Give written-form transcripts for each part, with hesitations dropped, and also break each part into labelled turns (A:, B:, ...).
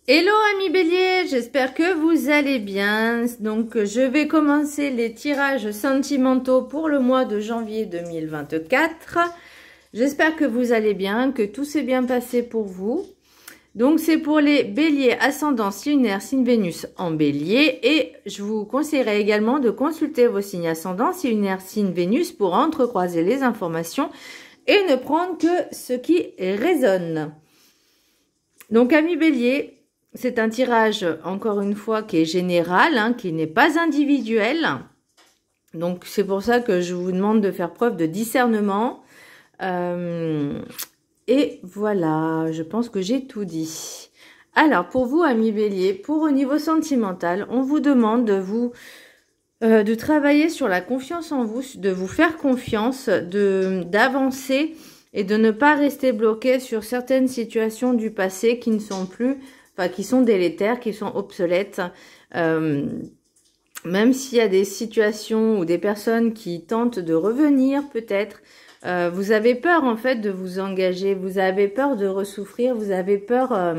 A: Hello amis bélier, j'espère que vous allez bien. Donc je vais commencer les tirages sentimentaux pour le mois de janvier 2024. J'espère que vous allez bien, que tout s'est bien passé pour vous. Donc c'est pour les béliers ascendant signe lunaire, signe Vénus en bélier. Et je vous conseillerais également de consulter vos signes ascendants, signe lunaire, signe Vénus pour entrecroiser les informations et ne prendre que ce qui résonne. Donc amis bélier, c'est un tirage, encore une fois, qui est général, hein, qui n'est pas individuel. Donc, c'est pour ça que je vous demande de faire preuve de discernement. Et voilà, je pense que j'ai tout dit. Alors, pour vous, amis bélier, pour au niveau sentimental, on vous demande de travailler sur la confiance en vous, de vous faire confiance, d'avancer et de ne pas rester bloqué sur certaines situations du passé qui ne sont plus... Enfin, qui sont délétères, qui sont obsolètes. Même s'il y a des situations ou des personnes qui tentent de revenir, peut-être, vous avez peur, en fait, de vous engager. Vous avez peur de ressouffrir. Vous avez peur,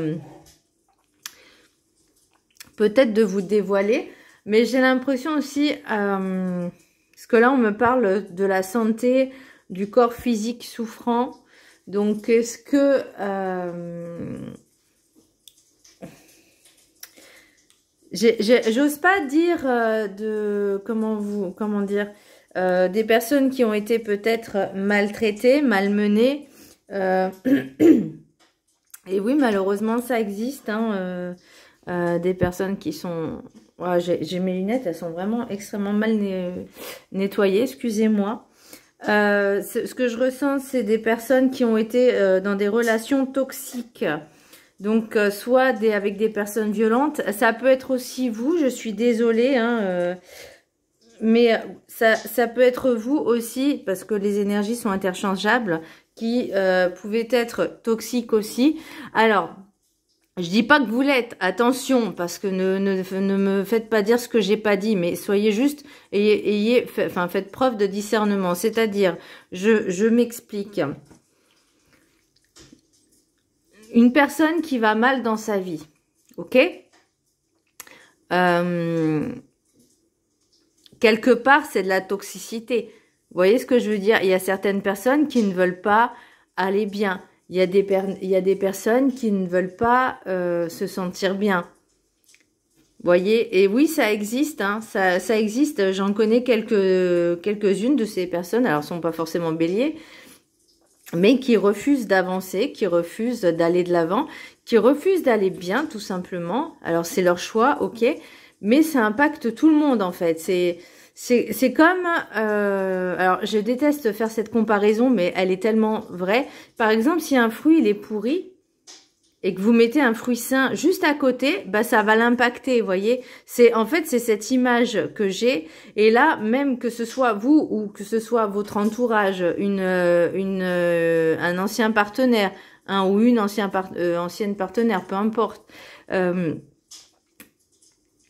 A: peut-être, de vous dévoiler. Mais j'ai l'impression aussi, parce que là, on me parle de la santé, du corps physique souffrant. Donc, est-ce que... j'ose pas dire comment dire, des personnes qui ont été peut-être maltraitées, malmenées. Et oui, malheureusement, ça existe. Hein, des personnes qui sont... Ouais, j'ai mes lunettes, elles sont vraiment extrêmement mal nettoyées, excusez-moi. Ce que je ressens, c'est des personnes qui ont été dans des relations toxiques. Donc, soit avec des personnes violentes. Ça peut être aussi vous, je suis désolée. Hein, mais ça peut être vous aussi, parce que les énergies sont interchangeables, qui pouvaient être toxiques aussi. Alors, je dis pas que vous l'êtes, attention, parce que ne me faites pas dire ce que j'ai pas dit, mais soyez juste, faites preuve de discernement. C'est-à-dire, je m'explique. Une personne qui va mal dans sa vie, ok, quelque part, c'est de la toxicité. Vous voyez ce que je veux dire? Il y a certaines personnes qui ne veulent pas aller bien. Il y a des personnes qui ne veulent pas se sentir bien. Vous voyez? Et oui, ça existe. Hein, ça existe. J'en connais quelques-unes de ces personnes. Alors, elles ne sont pas forcément béliers, mais qui refusent d'avancer, qui refusent d'aller de l'avant, qui refusent d'aller bien, tout simplement. Alors, c'est leur choix, ok, mais ça impacte tout le monde, en fait. C'est comme... alors, je déteste faire cette comparaison, mais elle est tellement vraie. Par exemple, si un fruit, il est pourri, et que vous mettez un fruit sain juste à côté, bah ça va l'impacter, vous voyez. En fait, c'est cette image que j'ai. Et là, même que ce soit vous ou que ce soit votre entourage, un ancien partenaire, ou une ancienne partenaire, peu importe. Là,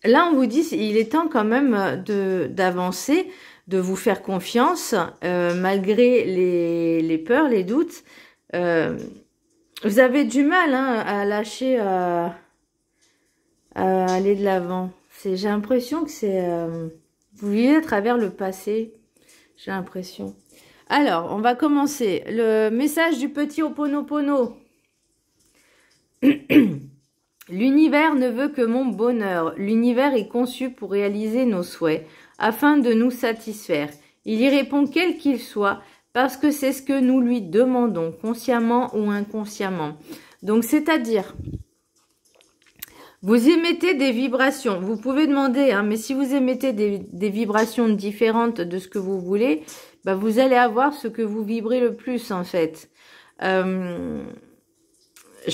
A: on vous dit, il est temps quand même d'avancer, de vous faire confiance, malgré les peurs, les doutes. Vous avez du mal, hein, à lâcher, à aller de l'avant. J'ai l'impression que vous vivez à travers le passé. J'ai l'impression. Alors, on va commencer. Le message du petit Ho'oponopono. L'univers ne veut que mon bonheur. L'univers est conçu pour réaliser nos souhaits, afin de nous satisfaire. Il y répond quel qu'il soit, parce que c'est ce que nous lui demandons, consciemment ou inconsciemment. Donc, c'est-à-dire, vous émettez des vibrations. Vous pouvez demander, hein, mais si vous émettez des vibrations différentes de ce que vous voulez, bah, vous allez avoir ce que vous vibrez le plus, en fait. Je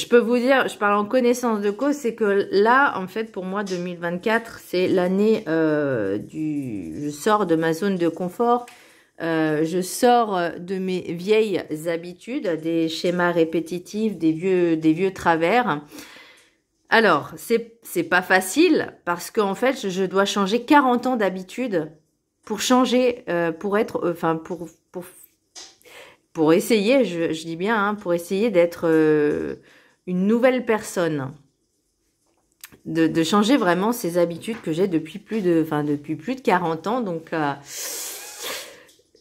A: peux vous dire, je parle en connaissance de cause, c'est que là, en fait, pour moi, 2024, c'est l'année je sors de ma zone de confort. Je sors de mes vieilles habitudes, des schémas répétitifs, des vieux travers. Alors, c'est pas facile parce qu'en fait, je dois changer 40 ans d'habitude pour changer, pour être, pour essayer, je dis bien, hein, pour essayer d'être une nouvelle personne. de changer vraiment ces habitudes que j'ai depuis plus de 40 ans. Donc,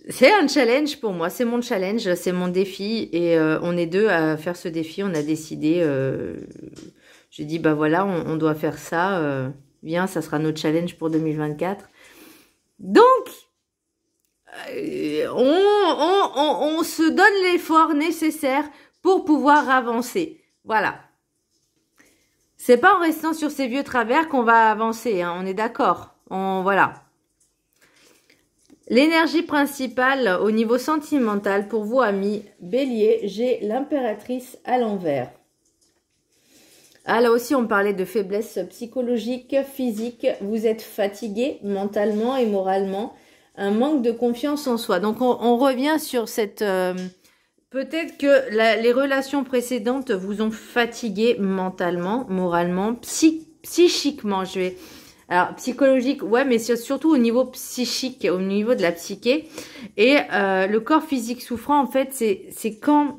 A: c'est un challenge pour moi, c'est mon challenge, c'est mon défi. Et on est deux à faire ce défi. On a décidé, j'ai dit, bah voilà, on doit faire ça. Viens, ça sera notre challenge pour 2024. Donc, on se donne l'effort nécessaire pour pouvoir avancer. Voilà. C'est pas en restant sur ces vieux travers qu'on va avancer, hein, on est d'accord. Voilà. L'énergie principale au niveau sentimental pour vous, amis Bélier, j'ai l'impératrice à l'envers. Ah, là aussi, on parlait de faiblesse psychologique, physique. Vous êtes fatigué mentalement et moralement. Un manque de confiance en soi. Donc, on revient sur cette... peut-être que les relations précédentes vous ont fatigué mentalement, moralement, psychiquement. Alors, psychologique, ouais, mais surtout au niveau psychique, au niveau de la psyché. Et le corps physique souffrant, en fait, c'est quand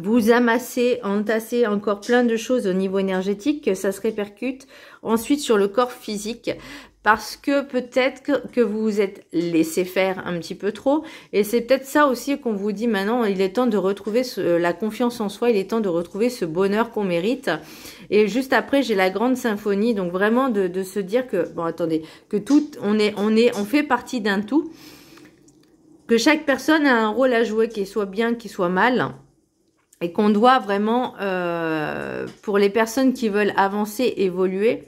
A: vous entassez encore plein de choses au niveau énergétique que ça se répercute ensuite sur le corps physique. Parce que peut-être que vous vous êtes laissé faire un petit peu trop. Et c'est peut-être ça aussi qu'on vous dit maintenant, il est temps de retrouver la confiance en soi, il est temps de retrouver ce bonheur qu'on mérite. Et juste après, j'ai la grande symphonie, donc vraiment de se dire que, bon attendez, que tout, on fait partie d'un tout. Que chaque personne a un rôle à jouer, qu'il soit bien, qu'il soit mal. Et qu'on doit vraiment, pour les personnes qui veulent avancer, évoluer,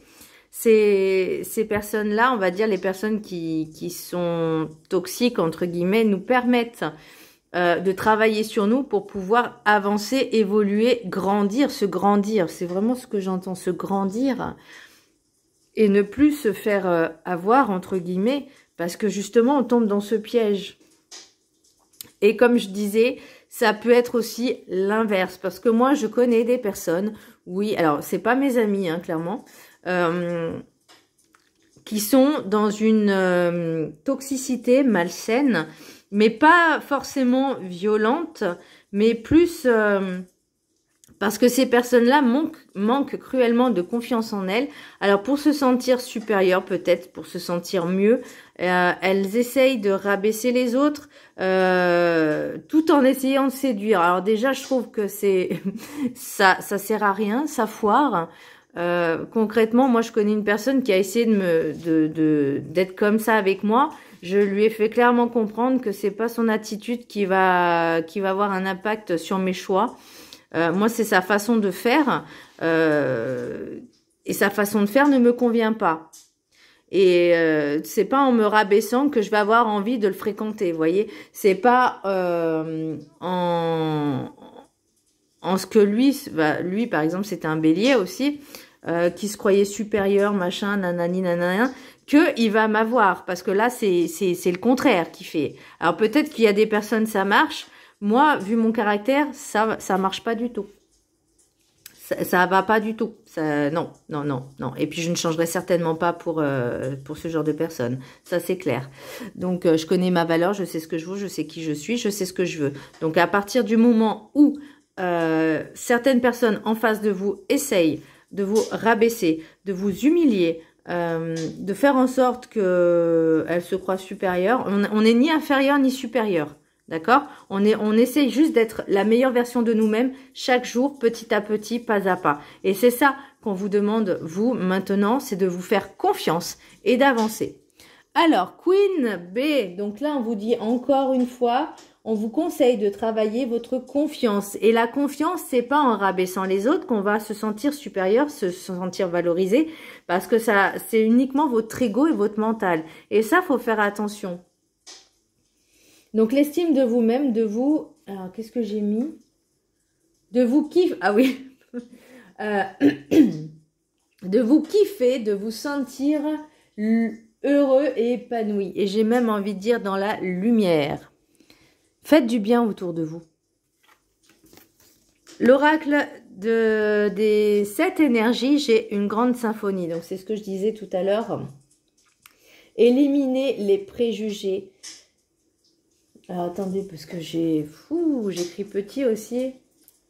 A: ces personnes-là, on va dire les personnes qui sont toxiques, entre guillemets, nous permettent de travailler sur nous pour pouvoir avancer, évoluer, grandir, se grandir. C'est vraiment ce que j'entends, se grandir et ne plus se faire avoir, entre guillemets, parce que justement, on tombe dans ce piège. Et comme je disais, ça peut être aussi l'inverse, parce que moi, je connais des personnes, oui, alors c'est pas mes amis, hein, clairement, qui sont dans une toxicité malsaine, mais pas forcément violente, mais plus parce que ces personnes-là manquent cruellement de confiance en elles. Alors pour se sentir supérieures, peut-être pour se sentir mieux, elles essayent de rabaisser les autres tout en essayant de séduire. Alors déjà, je trouve que ça sert à rien, ça foire. Concrètement, moi je connais une personne qui a essayé d'être comme ça avec moi. Je lui ai fait clairement comprendre que c'est pas son attitude qui va avoir un impact sur mes choix. Moi c'est sa façon de faire et sa façon de faire ne me convient pas. Et c'est pas en me rabaissant que je vais avoir envie de le fréquenter, vous voyez. C'est pas en ce que lui par exemple c'était un bélier aussi, qui se croyait supérieur, machin, nanani, nanana, que il va m'avoir, parce que là c'est le contraire qui fait. Alors peut-être qu'il y a des personnes ça marche, moi vu mon caractère ça marche pas du tout. Ça va pas du tout. Non. Et puis je ne changerai certainement pas pour ce genre de personnes. Ça c'est clair. Donc je connais ma valeur, je sais ce que je veux, je sais qui je suis, je sais ce que je veux. Donc à partir du moment où certaines personnes en face de vous essayent de vous rabaisser, de vous humilier, de faire en sorte qu'elles se croient supérieures, on n'est ni inférieur ni supérieur. D'accord? On essaye juste d'être la meilleure version de nous-mêmes chaque jour, petit à petit, pas à pas. Et c'est ça qu'on vous demande, vous, maintenant, c'est de vous faire confiance et d'avancer. Alors, Queen B, donc là, on vous dit encore une fois, on vous conseille de travailler votre confiance. Et la confiance, c'est pas en rabaissant les autres qu'on va se sentir supérieur, se sentir valorisé, parce que ça, c'est uniquement votre ego et votre mental. Et ça, faut faire attention. Donc, l'estime de vous-même, de vous... Alors, qu'est-ce que j'ai mis? De vous kiffer... Ah oui. De vous kiffer, de vous sentir heureux et épanoui. Et j'ai même envie de dire dans la lumière. Faites du bien autour de vous. L'oracle des 7 énergies, j'ai une grande symphonie. Donc, c'est ce que je disais tout à l'heure. Éliminez les préjugés. Alors, attendez, parce que j'écris petit aussi.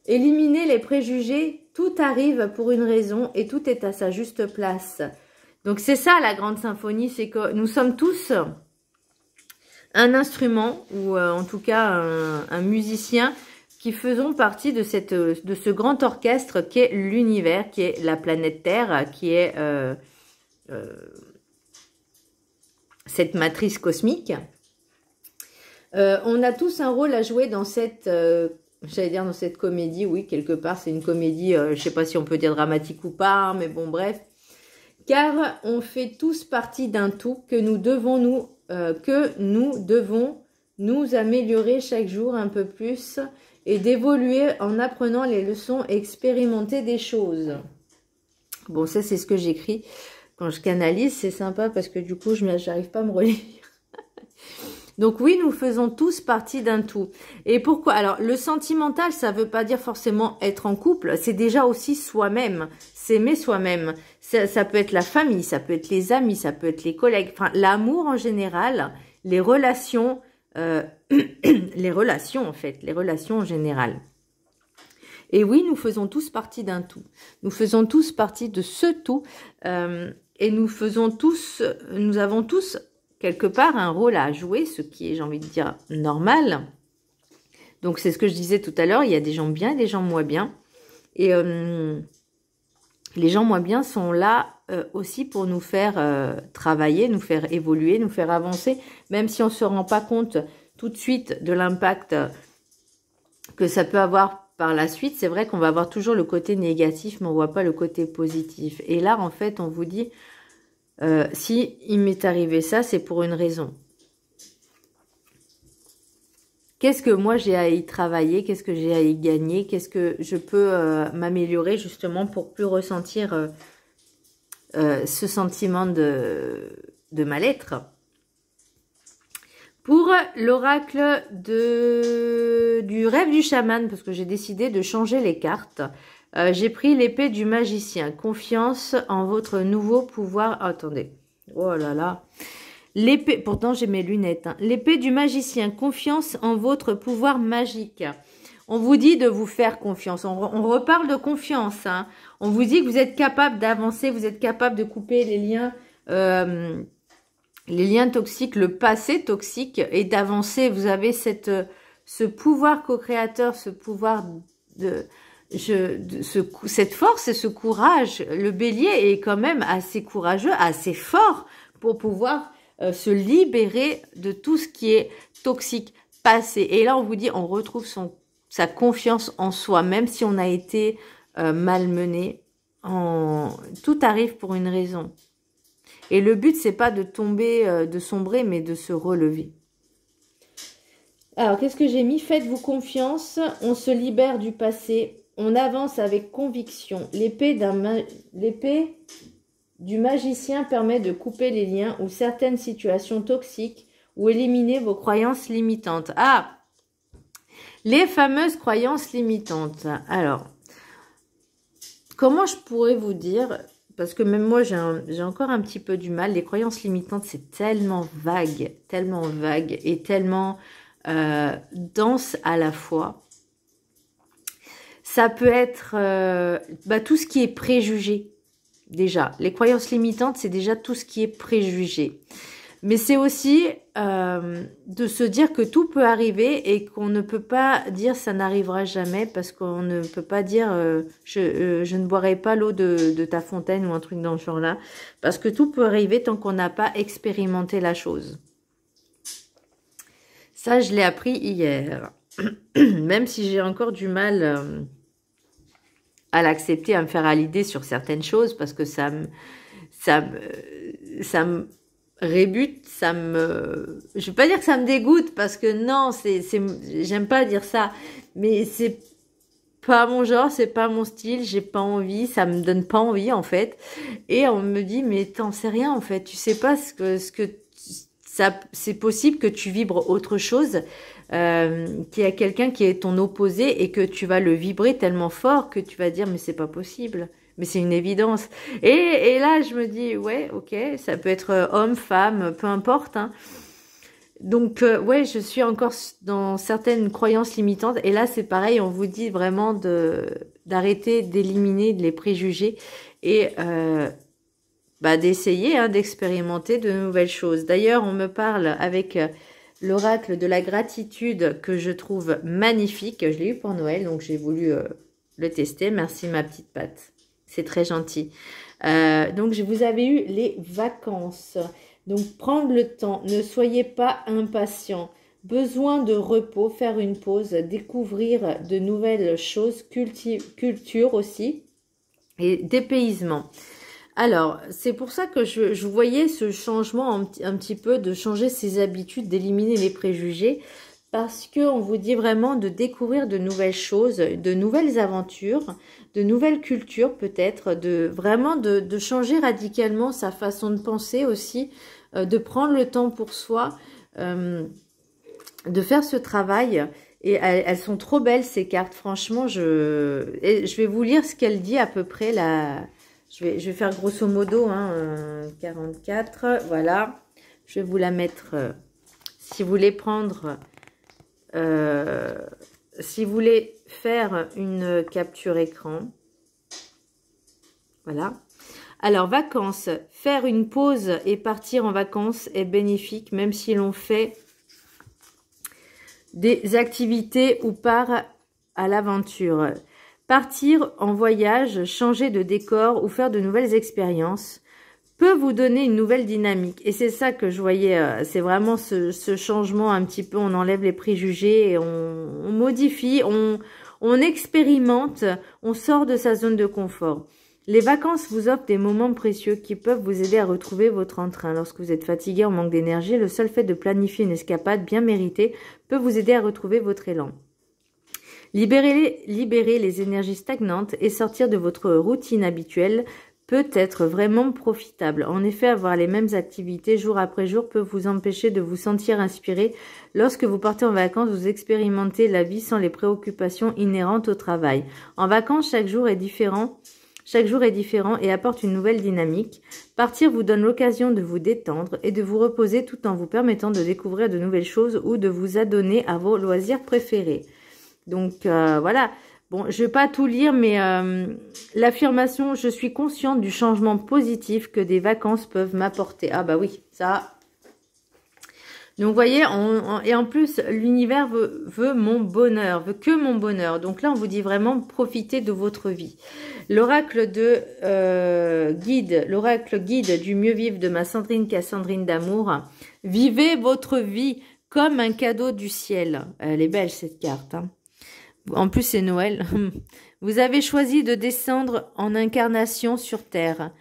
A: Éliminer les préjugés, tout arrive pour une raison et tout est à sa juste place. Donc c'est ça la grande symphonie, c'est que nous sommes tous un instrument ou en tout cas un musicien qui faisons partie de ce grand orchestre qui est l'univers, qui est la planète Terre, qui est cette matrice cosmique. On a tous un rôle à jouer dans cette, j'allais dire dans cette comédie, oui, quelque part, c'est une comédie, je ne sais pas si on peut dire dramatique ou pas, hein, mais bon, bref. Car on fait tous partie d'un tout que nous devons nous améliorer chaque jour un peu plus et d'évoluer en apprenant les leçons et expérimenter des choses. Bon, ça, c'est ce que j'écris quand je canalise. C'est sympa parce que du coup, je n'arrive pas à me relire. Donc oui, nous faisons tous partie d'un tout. Et pourquoi? Alors, le sentimental, ça ne veut pas dire forcément être en couple. C'est déjà aussi soi-même. S'aimer soi-même. Ça peut être la famille, ça peut être les amis, ça peut être les collègues. Enfin, l'amour en général, les relations, les relations en fait, les relations en général. Et oui, nous faisons tous partie d'un tout. Nous faisons tous partie de ce tout. Et nous avons tous quelque part un rôle à jouer, ce qui est, j'ai envie de dire, normal. Donc, c'est ce que je disais tout à l'heure, il y a des gens bien et des gens moins bien. Et les gens moins bien sont là aussi pour nous faire travailler, nous faire évoluer, nous faire avancer, même si on ne se rend pas compte tout de suite de l'impact que ça peut avoir par la suite. C'est vrai qu'on va avoir toujours le côté négatif, mais on ne voit pas le côté positif. Et là, en fait, on vous dit... si il m'est arrivé ça, c'est pour une raison. Qu'est-ce que moi j'ai à y travailler? Qu'est-ce que j'ai à y gagner? Qu'est-ce que je peux m'améliorer justement pour plus ressentir ce sentiment de mal-être? Pour l'oracle du rêve du chaman, parce que j'ai décidé de changer les cartes, j'ai pris l'épée du magicien. Confiance en votre nouveau pouvoir. Oh, attendez. Oh là là. L'épée, pourtant j'ai mes lunettes. Hein. L'épée du magicien. Confiance en votre pouvoir magique. On vous dit de vous faire confiance. On reparle de confiance. Hein. On vous dit que vous êtes capable d'avancer. Vous êtes capable de couper les liens toxiques, le passé toxique et d'avancer. Vous avez ce pouvoir co-créateur, ce pouvoir cette force et ce courage. Le bélier est quand même assez courageux, assez fort pour pouvoir se libérer de tout ce qui est toxique, passé. Et là, on vous dit, on retrouve sa confiance en soi, même si on a été malmené. Tout arrive pour une raison. Et le but, c'est pas de tomber, de sombrer, mais de se relever. Alors, qu'est-ce que j'ai mis? Faites-vous confiance, on se libère du passé. On avance avec conviction. L'épée du magicien permet de couper les liens ou certaines situations toxiques ou éliminer vos croyances limitantes. Ah, les fameuses croyances limitantes. Alors, comment je pourrais vous dire, parce que même moi, j'ai encore un petit peu du mal. Les croyances limitantes, c'est tellement vague et tellement dense à la fois. Ça peut être tout ce qui est préjugé, déjà. Les croyances limitantes, c'est déjà tout ce qui est préjugé. Mais c'est aussi de se dire que tout peut arriver et qu'on ne peut pas dire ça n'arrivera jamais parce qu'on ne peut pas dire je ne boirai pas l'eau de ta fontaine ou un truc dans ce genre-là. Parce que tout peut arriver tant qu'on n'a pas expérimenté la chose. Ça, je l'ai appris hier. Même si j'ai encore du mal à l'accepter, à me faire à l'idée sur certaines choses, parce que ça me rébute, je vais pas dire que ça me dégoûte, parce que non, j'aime pas dire ça, mais c'est pas mon genre, c'est pas mon style, j'ai pas envie, ça me donne pas envie en fait, et on me dit mais t'en sais rien en fait, tu sais pas c'est possible que tu vibres autre chose, qu'il y a quelqu'un qui est ton opposé et que tu vas le vibrer tellement fort que tu vas dire mais c'est pas possible, mais c'est une évidence. Et là je me dis ouais ok, ça peut être homme, femme, peu importe. Hein. Donc, ouais, je suis encore dans certaines croyances limitantes. Et là, c'est pareil, on vous dit vraiment d'arrêter d'éliminer les préjugés et d'essayer d'expérimenter de nouvelles choses. D'ailleurs, on me parle avec l'oracle de la gratitude que je trouve magnifique. Je l'ai eu pour Noël, donc j'ai voulu le tester. Merci ma petite patte. C'est très gentil. Donc, vous avez eu les vacances. Donc, prendre le temps. Ne soyez pas impatient. Besoin de repos, faire une pause, découvrir de nouvelles choses, culture aussi et dépaysement. Alors, c'est pour ça que je voyais ce changement un petit peu, de changer ses habitudes, d'éliminer les préjugés, parce qu'on vous dit vraiment de découvrir de nouvelles choses, de nouvelles aventures, de nouvelles cultures peut-être, vraiment de changer radicalement sa façon de penser aussi, de prendre le temps pour soi, de faire ce travail. Et elles sont trop belles ces cartes, franchement, je vais vous lire ce qu'elle dit à peu près là. Je vais faire grosso modo 44, voilà. Je vais vous la mettre, si vous voulez prendre, si vous voulez faire une capture écran. Voilà. Alors, vacances. Faire une pause et partir en vacances est bénéfique, même si l'on fait des activités ou part à l'aventure. Partir en voyage, changer de décor ou faire de nouvelles expériences peut vous donner une nouvelle dynamique. Et c'est ça que je voyais, c'est vraiment ce changement un petit peu, on enlève les préjugés, et on modifie, on expérimente, on sort de sa zone de confort. Les vacances vous offrent des moments précieux qui peuvent vous aider à retrouver votre entrain. Lorsque vous êtes fatigué, en manque d'énergie, le seul fait de planifier une escapade bien méritée peut vous aider à retrouver votre élan. Libérer les énergies stagnantes et sortir de votre routine habituelle peut être vraiment profitable. En effet, avoir les mêmes activités jour après jour peut vous empêcher de vous sentir inspiré. Lorsque vous partez en vacances, vous expérimentez la vie sans les préoccupations inhérentes au travail. En vacances, chaque jour est différent et apporte une nouvelle dynamique. Partir vous donne l'occasion de vous détendre et de vous reposer tout en vous permettant de découvrir de nouvelles choses ou de vous adonner à vos loisirs préférés. Donc, voilà. Bon, je vais pas tout lire, mais l'affirmation, je suis consciente du changement positif que des vacances peuvent m'apporter. Ah bah oui, ça. Donc, vous voyez, et en plus, l'univers veut mon bonheur, veut que mon bonheur. Donc là, on vous dit vraiment, profitez de votre vie. L'oracle guide du mieux vivre de ma Sandrine Cassandrine d'amour. Vivez votre vie comme un cadeau du ciel. Elle est belle, cette carte, hein. En plus, c'est Noël. Vous avez choisi de descendre en incarnation sur Terre.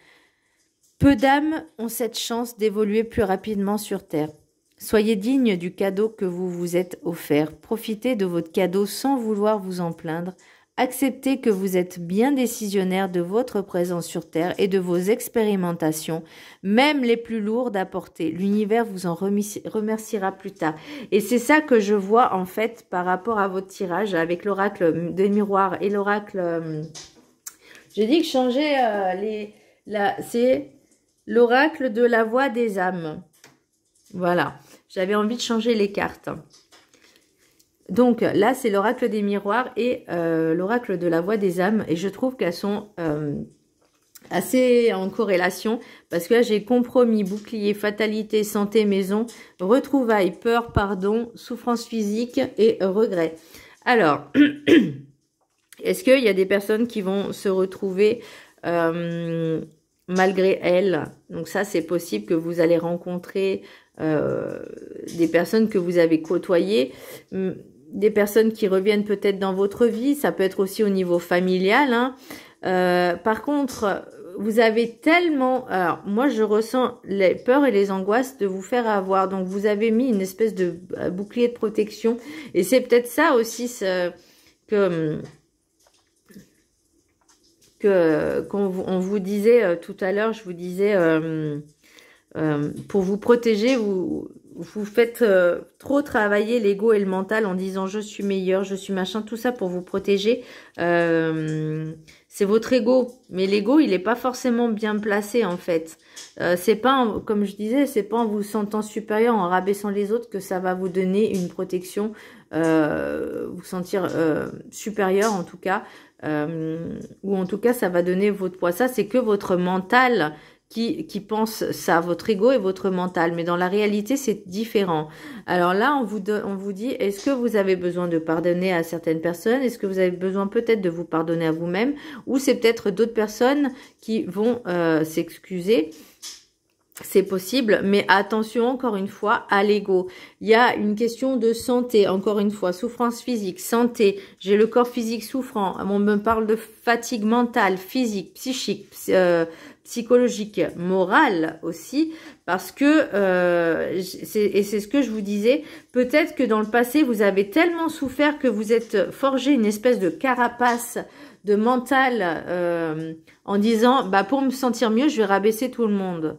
A: Peu d'âmes ont cette chance d'évoluer plus rapidement sur Terre. Soyez digne du cadeau que vous vous êtes offert. Profitez de votre cadeau sans vouloir vous en plaindre. Acceptez que vous êtes bien décisionnaire de votre présence sur Terre et de vos expérimentations, même les plus lourdes à porter. L'univers vous en remerciera plus tard. Et c'est ça que je vois en fait par rapport à votre tirage avec l'oracle des miroirs et l'oracle... J'ai dit que changer c'est l'oracle de la voix des âmes. Voilà, j'avais envie de changer les cartes. Donc là, c'est l'oracle des miroirs et l'oracle de la voix des âmes. Et je trouve qu'elles sont assez en corrélation. Parce que là, j'ai compromis, bouclier, fatalité, santé, maison, retrouvailles, peur, pardon, souffrance physique et regret. Alors, est-ce qu'il y a des personnes qui vont se retrouver malgré elles? Donc ça, c'est possible que vous allez rencontrer des personnes que vous avez côtoyées, des personnes qui reviennent peut-être dans votre vie, ça peut être aussi au niveau familial, hein. Par contre, vous avez tellement... Alors, moi, je ressens les peurs et les angoisses de vous faire avoir. Donc, vous avez mis une espèce de bouclier de protection. Et c'est peut-être ça aussi qu'on vous disait tout à l'heure, je vous disais... pour vous protéger, vous vous faites trop travailler l'ego et le mental en disant je suis meilleur, je suis machin, tout ça pour vous protéger. C'est votre ego, mais l'ego il n'est pas forcément bien placé en fait. C'est pas, comme je disais, c'est pas en vous sentant supérieur, en rabaissant les autres que ça va vous donner une protection, vous sentir supérieur en tout cas, ou en tout cas ça va donner votre poids. Ça c'est que votre mental qui pense ça, votre ego et votre mental. Mais dans la réalité, c'est différent. Alors là, on vous dit, est-ce que vous avez besoin de pardonner à certaines personnes? Est-ce que vous avez besoin peut-être de vous pardonner à vous-même? Ou c'est peut-être d'autres personnes qui vont s'excuser? C'est possible, mais attention encore une fois à l'ego. Il y a une question de santé, encore une fois, souffrance physique, santé. J'ai le corps physique souffrant. On me parle de fatigue mentale, physique, psychique, psychologique, morale aussi, parce que c'est ce que je vous disais. Peut-être que dans le passé, vous avez tellement souffert que vous êtes forgé une espèce de carapace de mental en disant, bah pour me sentir mieux, je vais rabaisser tout le monde.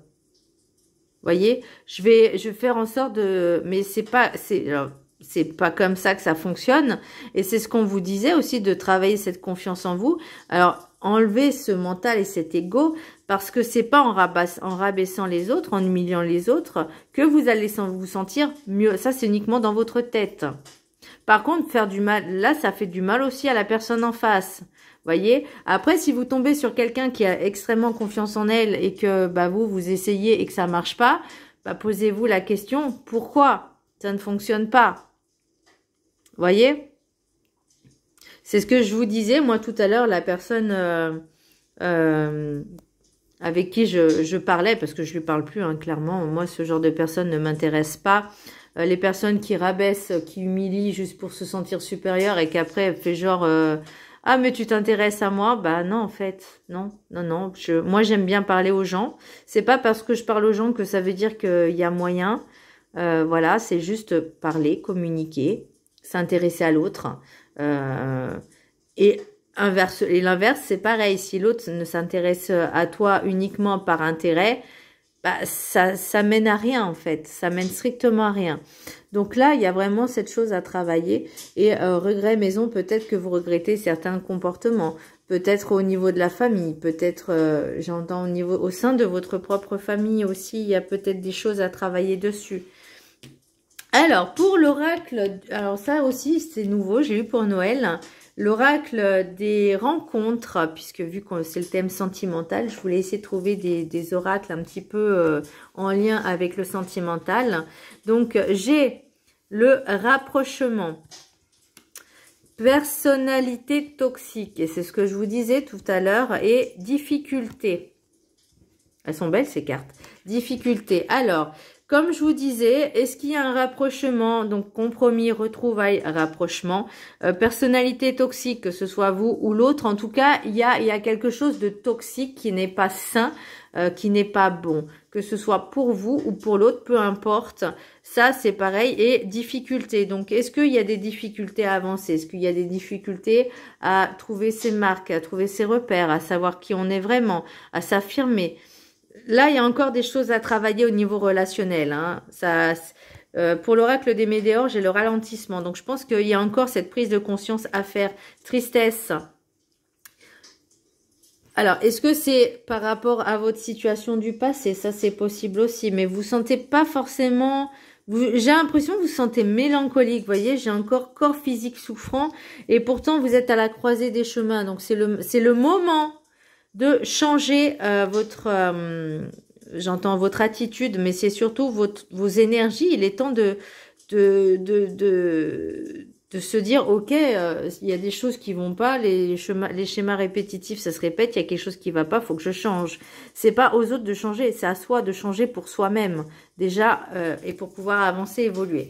A: Voyez, je vais faire en sorte de, mais c'est pas comme ça que ça fonctionne. Et c'est ce qu'on vous disait aussi, de travailler cette confiance en vous. Alors, enlevez ce mental et cet ego, parce que c'est pas en rabaissant les autres, en humiliant les autres, que vous allez vous sentir mieux. Ça, c'est uniquement dans votre tête. Par contre, faire du mal, là, ça fait du mal aussi à la personne en face. Voyez. Après, si vous tombez sur quelqu'un qui a extrêmement confiance en elle et que bah, vous essayez et que ça marche pas, bah, posez-vous la question, pourquoi ça ne fonctionne pas? Voyez. C'est ce que je vous disais, moi, tout à l'heure, la personne avec qui je parlais, parce que je lui parle plus, hein, clairement. Moi, ce genre de personne ne m'intéresse pas. Les personnes qui rabaissent, qui humilient juste pour se sentir supérieur et qu'après, elle fait genre... ah, mais tu t'intéresses à moi? Bah non, en fait, non. Moi, j'aime bien parler aux gens. C'est pas parce que je parle aux gens que ça veut dire qu'il y a moyen. Voilà, c'est juste parler, communiquer, s'intéresser à l'autre. Et l'inverse, c'est pareil. Si l'autre ne s'intéresse à toi uniquement par intérêt, bah, ça mène à rien en fait. Ça mène strictement à rien. Donc là, il y a vraiment cette chose à travailler. Et regret maison, peut-être que vous regrettez certains comportements. Peut-être au niveau de la famille. Peut-être, j'entends au sein de votre propre famille aussi, il y a peut-être des choses à travailler dessus. Alors, pour l'oracle, alors ça aussi, c'est nouveau, j'ai eu pour Noël. L'oracle des rencontres, puisque vu que c'est le thème sentimental, je voulais essayer de trouver des oracles un petit peu en lien avec le sentimental. Donc, j'ai le rapprochement, personnalité toxique, et c'est ce que je vous disais tout à l'heure, et difficulté. Elles sont belles ces cartes. Difficulté. Alors, comme je vous disais, est-ce qu'il y a un rapprochement, donc compromis, retrouvailles, rapprochement, personnalité toxique, que ce soit vous ou l'autre, en tout cas, il y a quelque chose de toxique qui n'est pas sain, qui n'est pas bon, que ce soit pour vous ou pour l'autre, peu importe. Ça, c'est pareil. Et difficulté. Donc, est-ce qu'il y a des difficultés à avancer? Est-ce qu'il y a des difficultés à trouver ses marques, à trouver ses repères, à savoir qui on est vraiment, à s'affirmer? Là, il y a encore des choses à travailler au niveau relationnel. Hein. Pour l'oracle des météores, j'ai le ralentissement. Donc, je pense qu'il y a encore cette prise de conscience à faire. Tristesse. Alors, est-ce que c'est par rapport à votre situation du passé? Ça, c'est possible aussi. Mais vous sentez pas forcément... J'ai l'impression que vous sentez mélancolique. Vous voyez, j'ai encore corps physique souffrant. Et pourtant, vous êtes à la croisée des chemins. Donc, c'est le moment de changer j'entends votre attitude, mais c'est surtout vos énergies. Il est temps de se dire, ok, il y a des choses qui vont pas, les schémas répétitifs, ça se répète, il y a quelque chose qui va pas, faut que je change. C'est pas aux autres de changer, c'est à soi de changer pour soi-même, déjà, et pour pouvoir avancer, évoluer.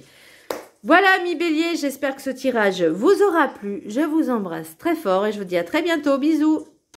A: Voilà, amis béliers, j'espère que ce tirage vous aura plu. Je vous embrasse très fort et je vous dis à très bientôt. Bisous!